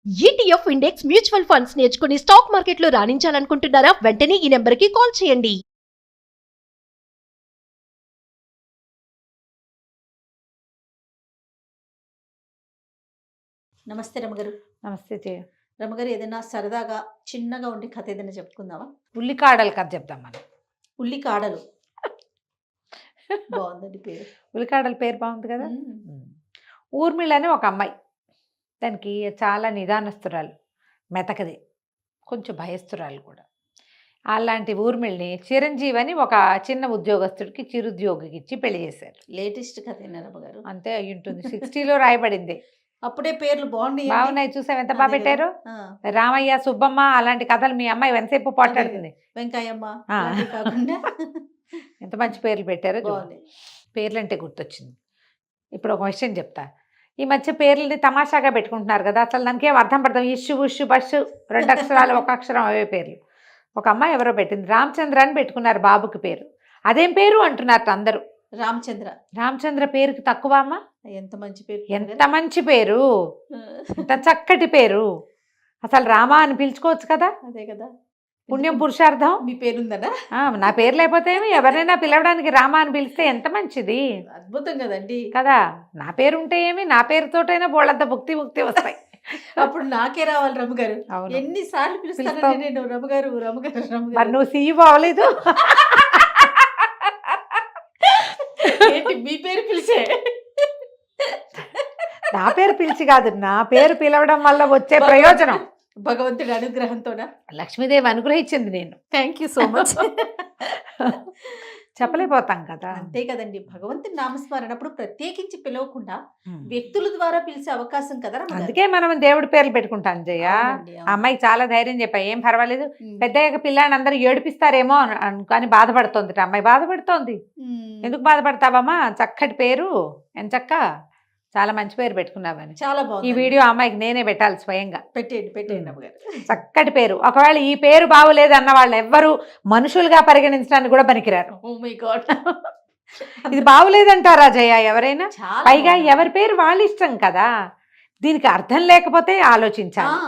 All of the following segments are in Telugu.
ETF ఇండెక్స్ మ్యూచువల్ ఫండ్స్ నేర్చుకుని స్టాక్ మార్కెట్లో రాణించాలనుకుంటున్నారా? వెంటనే ఈ నెంబర్కి కాల్ చేయండి. నమస్తే రమగారు. నమస్తే జయ. రమగారు, ఏదైనా సరదాగా చిన్నగా ఉండి కథ ఏదైనా చెప్పుకుందామా? ఉల్లికాడల కథ చెప్దాం మనం. ఉల్లికాడలు బాగుందండి పేరు. ఉల్లికాడల పేరు బాగుంది కదా. ఊర్మిళ అని ఒక అమ్మాయి, దానికి చాలా నిదానస్తురాలు, మెతకది, కొంచెం భయస్తురాలు కూడా. అలాంటి ఊర్మిళని చిరంజీవి అని ఒక చిన్న ఉద్యోగస్తుడికి చిరుద్యోగికి ఇచ్చి పెళ్లి చేశారు. లేటెస్ట్ కథ రమగారు. అంతే అయి ఉంటుంది. 60లో రాయబడింది. అప్పుడే పేర్లు బాగున్నాయి, చూసావు ఎంత బాగా పెట్టారు. రామయ్య, సుబ్బమ్మ అలాంటి కథలు మీ అమ్మాయి ఎంతసేపు పోట్లాడుతుంది. వెంకయ్యమ్మ కాకుండా ఎంత మంచి పేర్లు పెట్టారో. పేర్లు అంటే గుర్తొచ్చింది. ఇప్పుడు ఒక విషయం చెప్తా. ఈ మధ్య పేర్లని తమాషాగా పెట్టుకుంటున్నారు కదా, అసలు దానికి ఏం అర్థం పడతాం. ఇష్యు ఉష్యు బస్సు 2 అక్షరాలు 1 అక్షరం అవే పేర్లు. ఒక అమ్మాయి ఎవరో పెట్టింది, రామచంద్ర అని పెట్టుకున్నారు బాబుకి పేరు. అదేం పేరు అంటున్నారు అందరూ. రామచంద్ర పేరుకి తక్కువ అమ్మ. ఎంత మంచి పేరు, ఎంత మంచి పేరు, ఎంత చక్కటి పేరు. అసలు రామా అని పిలుచుకోవచ్చు కదా. అదే కదా పుణ్యం పురుషార్థం. మీ పేరుందా? నా పేరు లేకపోతే ఎవరైనా పిలవడానికి రామా అని పిలిస్తే ఎంత మంచిది. అద్భుతం కదండి కదా. నా పేరు ఉంటే ఏమి, నా పేరుతోటైనా బోళ్ళంత ముక్తి వస్తాయి. అప్పుడు నాకే రావాలి రమగారు. ఎన్నిసార్లు పిలుస్తాను నేను రమగారు రమగారు రమగారు. మరి నువ్వు సీఈఓ అవ్వలేదు. మీ పేరు పిలిచే. నా పేరు పిలిచి కాదు, నా పేరు పిలవడం వల్ల వచ్చే ప్రయోజనం భగవంతుడి అనుగ్రహంతోనా? లక్ష్మీదేవి అనుగ్రహించింది. నేను థ్యాంక్ యూ సో మచ్. చెప్పలేకపోతాం కదా. అంతే కదండి, భగవంతుడి నామస్మరణ అప్పుడు ప్రత్యేకించి పిలవకుండా వ్యక్తుల ద్వారా పిలిచే అవకాశం కదా. అందుకే మనం దేవుడి పేర్లు పెట్టుకుంటాం జయ. అమ్మాయికి చాలా ధైర్యం చెప్పా, ఏం పర్వాలేదు, పెద్దయ్యాక పిల్లాన్ని అందరూ ఏడిపిస్తారేమో అని బాధపడుతోంది. అమ్మాయి బాధపడుతోంది. ఎందుకు బాధపడతావమ్మా, చక్కటి పేరు, ఎంచక్క చాలా మంచి పేరు పెట్టుకున్నావని. చాలా బాగుంది. ఈ వీడియో అమ్మాయికి నేనే పెట్టాలి స్వయంగా. పెట్టేయండి. చక్కటి పేరు. ఒకవేళ ఈ పేరు బాగోలేదు అన్న వాళ్ళు ఎవ్వరు మనుషులుగా పరిగణించడానికి కూడా పనికిరారు. ఇది బాగులేదంటారా జయ ఎవరైనా? పైగా ఎవరి పేరు వాళ్ళ ఇష్టం కదా. దీనికి అర్థం లేకపోతే ఆలోచించాలి.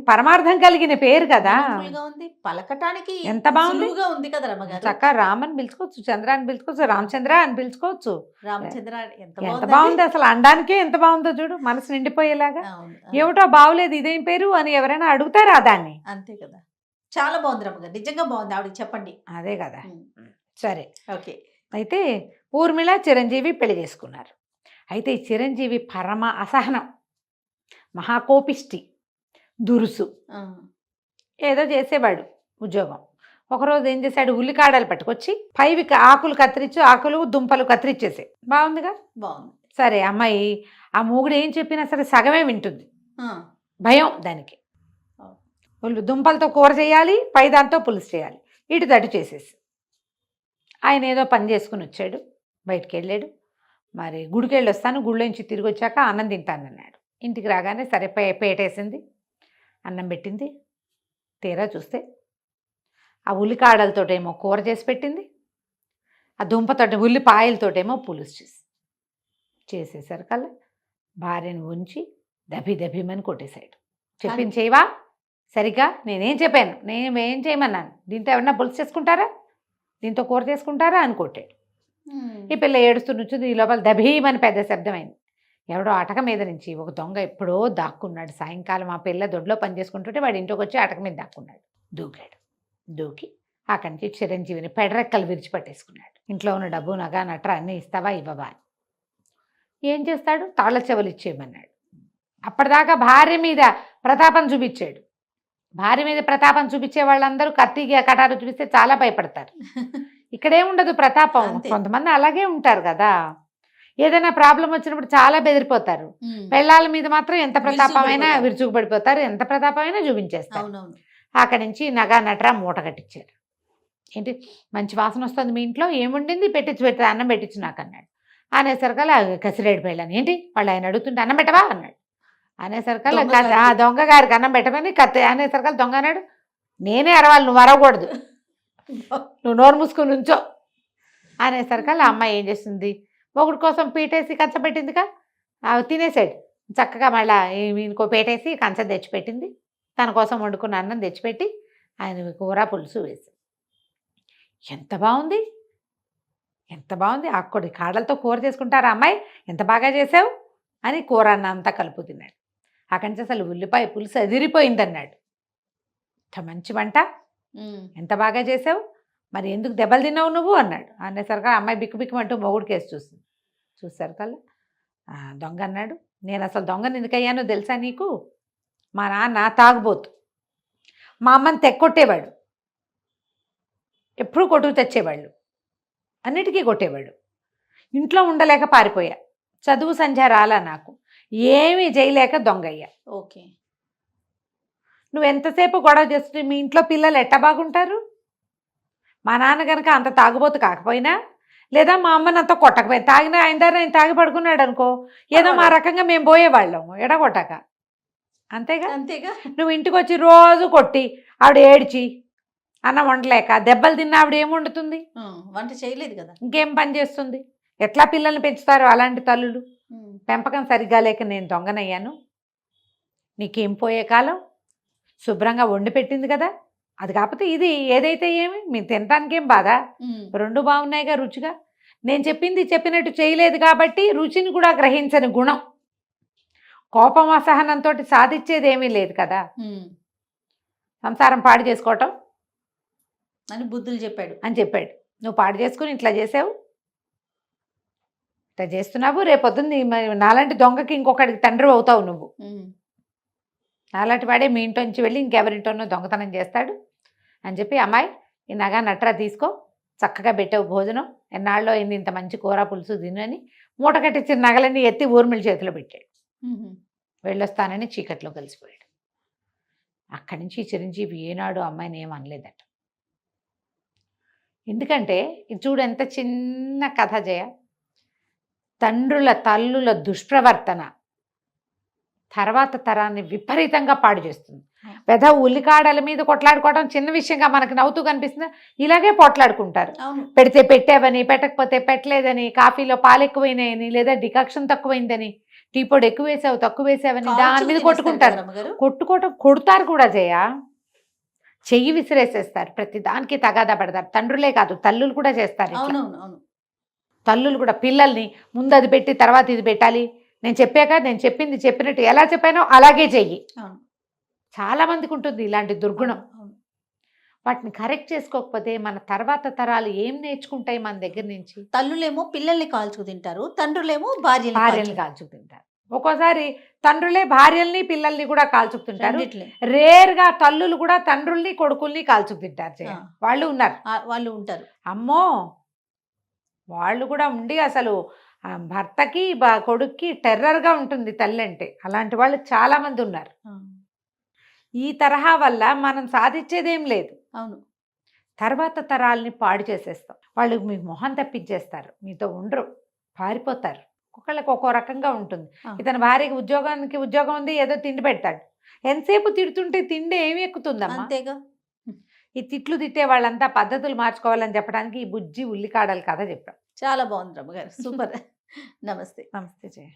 పరమార్థం కలిగిన పేరు కదా, పలకటానికి ఎంత బాగుంది ఉంది కదా. చక్కగా రామని పిలుచుకోవచ్చు, చంద్రాన్ని పిలుచుకోవచ్చు, రామచంద్ర అని పిలుచుకోవచ్చు. రామచంద్ర ఎంత బాగుంది అసలు. అనడానికే ఎంత బాగుందో చూడు, మనసు నిండిపోయేలాగా. ఏమిటో బాగులేదు ఇదేం పేరు అని ఎవరైనా అడుగుతారా దాన్ని? అంతే కదా. చాలా బాగుంది రమ్మగారు, నిజంగా బాగుంది. ఆవిడకి చెప్పండి. అదే కదా. సరే, ఓకే. అయితే ఊర్మిళ చిరంజీవి పెళ్లి చేసుకున్నారు. అయితే ఈ చిరంజీవి పరమ అసహనం, మహాకోపిష్టి, దురుసు, ఏదో చేసేవాడు ఉద్యోగం. ఒకరోజు ఏం చేశాడు, ఉల్లికాడలు పట్టుకొచ్చి పైవి ఆకులు కత్తిరించి, ఆకులు దుంపలు కత్తిరించేసే. బాగుందిగా, బాగుంది. సరే, అమ్మాయి ఆ మూగుడు ఏం చెప్పినా సరే సగమే వింటుంది. భయం దానికి. దుంపలతో కూర చేయాలి, పై దాంతో పులుసు చేయాలి, ఇటు దట్టు చేసేసి. ఆయన ఏదో పని చేసుకుని వచ్చాడు, బయటికి వెళ్ళాడు. మరి గుడికి వెళ్ళి వస్తాను, గుళ్ళోంచి తిరిగి వచ్చాక అన్నం తింటానన్నాడు. ఇంటికి రాగానే సరే పేటేసింది, అన్నం పెట్టింది. తీరా చూస్తే ఆ ఉల్లికాడలతోటేమో కూర చేసి పెట్టింది, ఆ దుంపతోటి ఉల్లిపాయలతోటేమో పులుసు చేసేసరికల్లా భార్యను ఉంచి దభిమని కొట్టేశాడు. చెప్పింది చేయవా సరిగ్గా, నేనేం చెప్పాను, నేనేం చేయమన్నాను, దీంతో ఎవరన్నా పులుసు చేసుకుంటారా, దీంతో కూర చేసుకుంటారా అని కొట్టాడు. ఈ పిల్ల ఏడుస్తూ నుంచింది. ఈ లోపల దభీమని పెద్ద శబ్దమైంది. ఎవడో అటక మీద నుంచి ఒక దొంగ ఎప్పుడో దాక్కున్నాడు. సాయంకాలం ఆ పిల్ల దొడ్లో పని చేసుకుంటుంటే వాడి ఇంటికి వచ్చి అటక మీద దాక్కున్నాడు. దూకి అక్కడి నుంచి చిరంజీవిని పెడరెక్కలు విరిచిపట్టేసుకున్నాడు. ఇంట్లో ఉన్న డబ్బు, నగ, నట్ర అన్నీ ఇస్తావా ఇవ్వవా అని. ఏం చేస్తాడు, తాళ్ళ చెవులు ఇచ్చేయమన్నాడు. అప్పటిదాకా భార్య మీద ప్రతాపం చూపించాడు. భార్య మీద ప్రతాపం చూపించే వాళ్ళందరూ కత్తిగా కటారు చూపిస్తే చాలా భయపడతారు. ఇక్కడేముండదు ప్రతాపం. కొంతమంది అలాగే ఉంటారు కదా, ఏదైనా ప్రాబ్లం వచ్చినప్పుడు చాలా బెదిరిపోతారు. పెళ్ళాల మీద మాత్రం ఎంత ప్రతాపమైనా విరుచుకుపడిపోతారు, ఎంత ప్రతాపమైనా చూపించేస్తారు. అక్కడి నుంచి నగా నట్రా మూట కట్టించారు. ఏంటి మంచి వాసన వస్తుంది మీ ఇంట్లో, ఏముండింది పెట్టి అన్నం పెట్టించు నాకు అన్నాడు. అనేసరికల్లా కసిరేడు పెళ్ళాను. ఏంటి వాళ్ళు ఆయన అడుగుతుంటే అన్నం పెట్టవా అన్నాడు. అనేసరికల్లా దొంగ గారికి అన్నం పెట్టమని కత్తి అనేసరికల్లా దొంగ అన్నాడు, నేనే అరవాలి, నువ్వు అరవకూడదు, నువ్వు నోరు మూసుకుని ఉంచో అనేసరికల్లా అమ్మాయి ఏం చేస్తుంది, ఒకటి కోసం పీటేసి కచ్చపెట్టిందిగా, తినేసాడు. చక్కగా మళ్ళీ ఇంకో పేటేసి కంచం తెచ్చిపెట్టింది, తన కోసం వండుకున్న అన్నం తెచ్చిపెట్టి ఆయన కూర పులుసు వేసి, ఎంత బాగుంది, ఎంత బాగుంది, ఆకుకూర కాడలతో కూర చేసుకుంటారా అమ్మాయి, ఎంత బాగా చేసావు అని కూర అన్న అంతా కలుపు తిన్నాడు. అక్కడి నుంచి అసలు ఉల్లిపాయ పులుసు అదిరిపోయింది అన్నాడు. ఇంత మంచి వంట, ఎంత బాగా చేసావు, మరి ఎందుకు దెబ్బలు తిన్నావు నువ్వు అన్నాడు. అనేసరికి అమ్మాయి బిక్కు బిక్కుమంటూ మొగుడు కేసు చూస్తుంది. చూసారు కల్లా దొంగ అన్నాడు, నేను అసలు దొంగని ఎందుకయ్యానో తెలుసా నీకు, మా నాన్న తాగుబోతు, మా అమ్మని తెక్కొట్టేవాడు, ఎప్పుడూ కొట్టుకు తెచ్చేవాళ్ళు, అన్నిటికీ కొట్టేవాడు, ఇంట్లో ఉండలేక పారిపోయా, చదువు సంధ్య రాలా నాకు, ఏమీ చేయలేక దొంగయ్యా. ఓకే, నువ్వు ఎంతసేపు గొడవ చేస్తుంటే మీ ఇంట్లో పిల్లలు ఎట్ట బాగుంటారు, మా నాన్న కనుక అంత తాగుబోతు కాకపోయినా, లేదా మా అమ్మని అంత కొట్టకపోయినా, తాగినా ఆయన దగ్గర ఆయన తాగి పడుకున్నాడు అనుకో, ఏదో మా రకంగా మేము పోయేవాళ్ళము ఎడగొట్టక, అంతేగా. అంతేగా. నువ్వు ఇంటికి వచ్చి రోజు కొట్టి ఆవిడ ఏడ్చి అన్నం వండలేక దెబ్బలు తిన్న ఆవిడ ఏం వండుతుంది, వంట చేయలేదు కదా, ఇంకేం పని చేస్తుంది, ఎట్లా పిల్లల్ని పెంచుతారు అలాంటి తల్లులు. పెంపకం సరిగ్గా లేక నేను దొంగనయ్యాను, నీకేం పోయే కాలం, శుభ్రంగా వండి పెట్టింది కదా, అది కాకపోతే ఇది ఏదైతే ఏమి మీరు తినడానికి ఏం బాధ, రెండు బాగున్నాయిగా రుచిగా, నేను చెప్పింది చెప్పినట్టు చేయలేదు కాబట్టి రుచిని కూడా గ్రహించని గుణం, కోపం అసహనంతో సాధించేది ఏమీ లేదు కదా, సంసారం పాడు చేసుకోవటం అని బుద్ధులు చెప్పాడు అని చెప్పాడు. నువ్వు పాడు చేసుకుని ఇట్లా చేసావు, ఇట్లా చేస్తున్నావు, రేపొద్దుంది నాలాంటి దొంగకి ఇంకొకటికి తండ్రి అవుతావు నువ్వు, నాలాంటి వాడే మీ ఇంట్లోంచి వెళ్ళి ఇంకెవరింటోనో దొంగతనం చేస్తాడు అని చెప్పి, అమ్మాయి ఈ నగ నట్రా తీసుకో, చక్కగా పెట్టావు భోజనం, ఎన్నాళ్ళలో అయింది ఇంత మంచి కూర పులుసు తిను అని మూట కట్టించిన నగలన్నీ ఎత్తి ఊర్మిళ చేతిలో పెట్టాడు. వెళ్ళొస్తానని చీకట్లో కలిసిపోయాడు. అక్కడి నుంచి చిరంజీవి ఏనాడు అమ్మాయిని ఏం అనలేదట. ఎందుకంటే ఇది చూడు ఎంత చిన్న కథ జయ, తండ్రుల తల్లుల దుష్ప్రవర్తన తర్వాత తరాన్ని విపరీతంగా పాడు చేస్తుంది. పెద్ద ఉల్లికాడల మీద కొట్లాడుకోవడం చిన్న విషయంగా మనకు నవ్వుతూ కనిపిస్తుంది, ఇలాగే పోట్లాడుకుంటారు. పెడితే పెట్టావని, పెట్టకపోతే పెట్టలేదని, కాఫీలో పాలు ఎక్కువైనాయని, లేదా డికాక్షన్ తక్కువైందని, టీ పొడి ఎక్కువ వేసావు తక్కువ వేసావని దాని మీద కొట్టుకుంటారు. కొడతారు కూడా జయ, చెయ్యి విసిరేసేస్తారు, ప్రతి దానికి తగాదా పడతారు. తండ్రులే కాదు తల్లులు కూడా చేస్తారు. తల్లులు కూడా పిల్లల్ని ముందు అది పెట్టి తర్వాత ఇది పెట్టాలి, నేను చెప్పాక నేను చెప్పింది చెప్పినట్టు ఎలా చెప్పానో అలాగే చెయ్యి. చాలా మందికి ఉంటుంది ఇలాంటి దుర్గుణం. వాటిని కరెక్ట్ చేసుకోకపోతే మన తర్వాత తరాలు ఏం నేర్చుకుంటాయి మన దగ్గర నుంచి. తల్లులేమో పిల్లల్ని కాల్చుకు తింటారు, తండ్రులేమో భార్యల్ని కాల్చుకు తింటారు. ఒక్కోసారి తండ్రులే భార్యల్ని పిల్లల్ని కూడా కాల్చుకు తింటారు. రేర్గా తల్లులు కూడా తండ్రుల్ని కొడుకుల్ని కాల్చుకు తింటారు. వాళ్ళు ఉంటారు. అమ్మో, వాళ్ళు కూడా ఉండి అసలు భర్తకి కొడుక్కి టెర్రర్గా ఉంటుంది తల్లి అంటే. అలాంటి వాళ్ళు చాలా మంది ఉన్నారు. ఈ తరహా వల్ల మనం సాధించేదేం లేదు. అవును, తర్వాత తరాలని పాడు చేసేస్తాం. వాళ్ళు మీకు మొహం తప్పించేస్తారు, మీతో ఉండరు, పారిపోతారు. ఒక్కొక్కళ్ళకి ఒక్కో రకంగా ఉంటుంది. ఇతని భార్యకి ఉద్యోగం ఉంది, ఏదో తిండి పెడతాడు, ఎంతసేపు తిడుతుంటే తిండి ఏమి ఎక్కుతుందమ్మా. అంతేగా. ఈ తిట్లు తిట్టే వాళ్ళంతా పద్ధతులు మార్చుకోవాలని చెప్పడానికి ఈ బుజ్జి ఉల్లికాడల కథ చెప్పాం. చాలా బాగుంది రమ్మగారు, సూపర్. నమస్తే. నమస్తే జయ.